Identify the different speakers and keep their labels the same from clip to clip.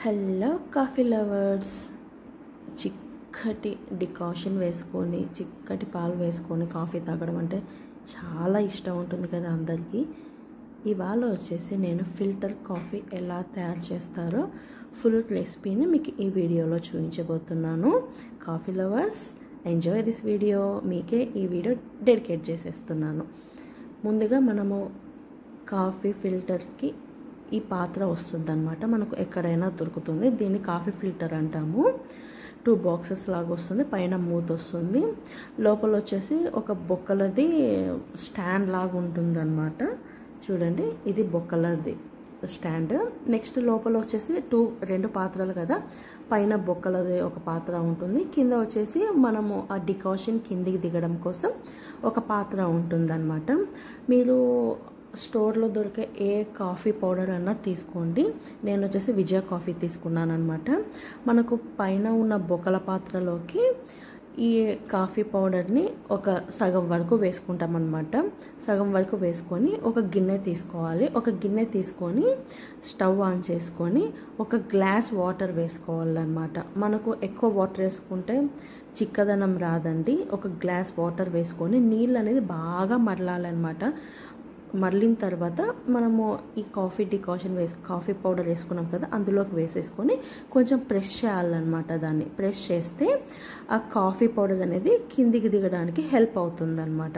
Speaker 1: Hello coffee lovers, చిక్కటి decoction వేసుకొని చిక్కటి పాలు వేసుకొని కాఫీ తాగడం అంటే చాలా ఇష్టం ఉంటుంది కదా అందరికీ. ఇవాళ వచ్చేసి నేను ఫిల్టర్ కాఫీ ఎలా తయారు చేస్తారో ఫుల్ రెసిపీని మీకు ఈ వీడియోలో చూపించబోతున్నాను. Coffee lovers, enjoy this video. మీకే ఈ వీడియో డెడికేట్ చేసేస్తున్నాను. ముందుగా మనము కాఫీ ఫిల్టర్కి ఈ పాత్ర వస్తుందన్నమాట, మనకు ఎక్కడైనా దొరుకుతుంది. దీన్ని కాఫీ ఫిల్టర్ అంటాము. 2 బాక్సెస్ లాగా వస్తుంది, పైన మూత వస్తుంది, లోపల వచ్చేసి ఒక బొక్కలది స్టాండ్ లాగా ఉంటుంది అన్నమాట. చూడండి, ఇది బొక్కలది స్టాండ్. నెక్స్ట్ లోపల వచ్చేసి 2 పాత్రలు కదా, పైన బొక్కలది ఒక పాత్ర ఉంటుంది, కింద వచ్చేసి మనము ఆ డికాషన్ కిందికి దిగడం కోసం ఒక పాత్ర ఉంటుందన్నమాట. మీరు స్టోర్లో దొరికే ఏ కాఫీ పౌడర్ అన్నా తీసుకోండి. నేను వచ్చేసి విజయ కాఫీ తీసుకున్నాను అనమాట. మనకు పైన ఉన్న బొక్కల పాత్రలోకి ఈ కాఫీ పౌడర్ని ఒక సగం వరకు వేసుకుంటామన్నమాట. సగం వరకు వేసుకొని ఒక గిన్నె తీసుకోవాలి. ఒక గిన్నె తీసుకొని స్టవ్ ఆన్ చేసుకొని ఒక గ్లాస్ వాటర్ వేసుకోవాలన్నమాట. మనకు ఎక్కువ వాటర్ వేసుకుంటే చిక్కదనం రాదండి. ఒక గ్లాస్ వాటర్ వేసుకొని నీళ్ళు అనేది బాగా మరలాలన్నమాట. మరలిన తర్వాత మనము ఈ కాఫీ పౌడర్ వేసుకున్నాం కదా, అందులోకి వేసేసుకొని కొంచెం ప్రెస్ చేయాలన్నమాట. దాన్ని ప్రెస్ చేస్తే ఆ కాఫీ పౌడర్ అనేది కిందికి దిగడానికి హెల్ప్ అవుతుంది అనమాట.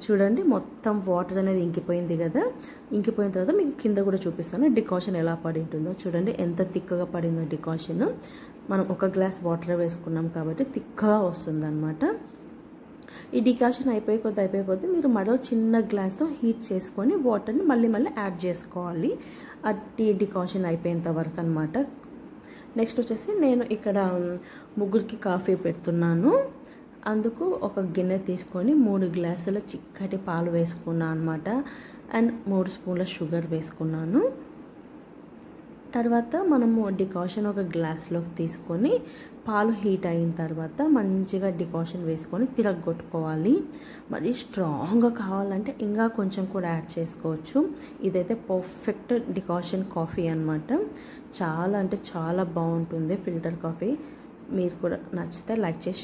Speaker 1: చూడండి, మొత్తం వాటర్ అనేది ఇంకిపోయింది కదా. ఇంకిపోయిన తర్వాత మీకు కింద కూడా చూపిస్తాను డికాషన్ ఎలా పడి ఉంటుందో. చూడండి ఎంత తిక్కగా పడిందో డికాషన్. మనం ఒక గ్లాస్ వాటర్ వేసుకున్నాం కాబట్టి తిక్కగా వస్తుంది అనమాట. ఈ డికాషన్ అయిపోయే కొద్దీ మీరు మరో చిన్న గ్లాస్తో హీట్ చేసుకొని వాటర్ని మళ్ళీ యాడ్ చేసుకోవాలి. అది డికాషన్ అయిపోయేంత వరకు అనమాట. నెక్స్ట్ వచ్చేసి నేను ఇక్కడ 3 కాఫీ పెడుతున్నాను. అందుకు ఒక గిన్నె తీసుకొని 3 గ్లాసుల చిక్కటి పాలు వేసుకున్నాను అనమాట. అండ్ 3 స్పూన్ల షుగర్ వేసుకున్నాను. తర్వాత మనము డికాషన్ ఒక గ్లాస్లోకి తీసుకొని పాలు హీట్ అయిన తర్వాత మంచిగా డికాషన్ వేసుకొని తిరగొట్టుకోవాలి. మరి స్ట్రాంగ్గా కావాలంటే ఇంకా కొంచెం కూడా యాడ్ చేసుకోవచ్చు. ఇదైతే పర్ఫెక్ట్ డికాషన్ కాఫీ అనమాట. చాలా అంటే చాలా బాగుంటుంది ఫిల్టర్ కాఫీ. మీరు కూడా నచ్చితే లైక్ చేసి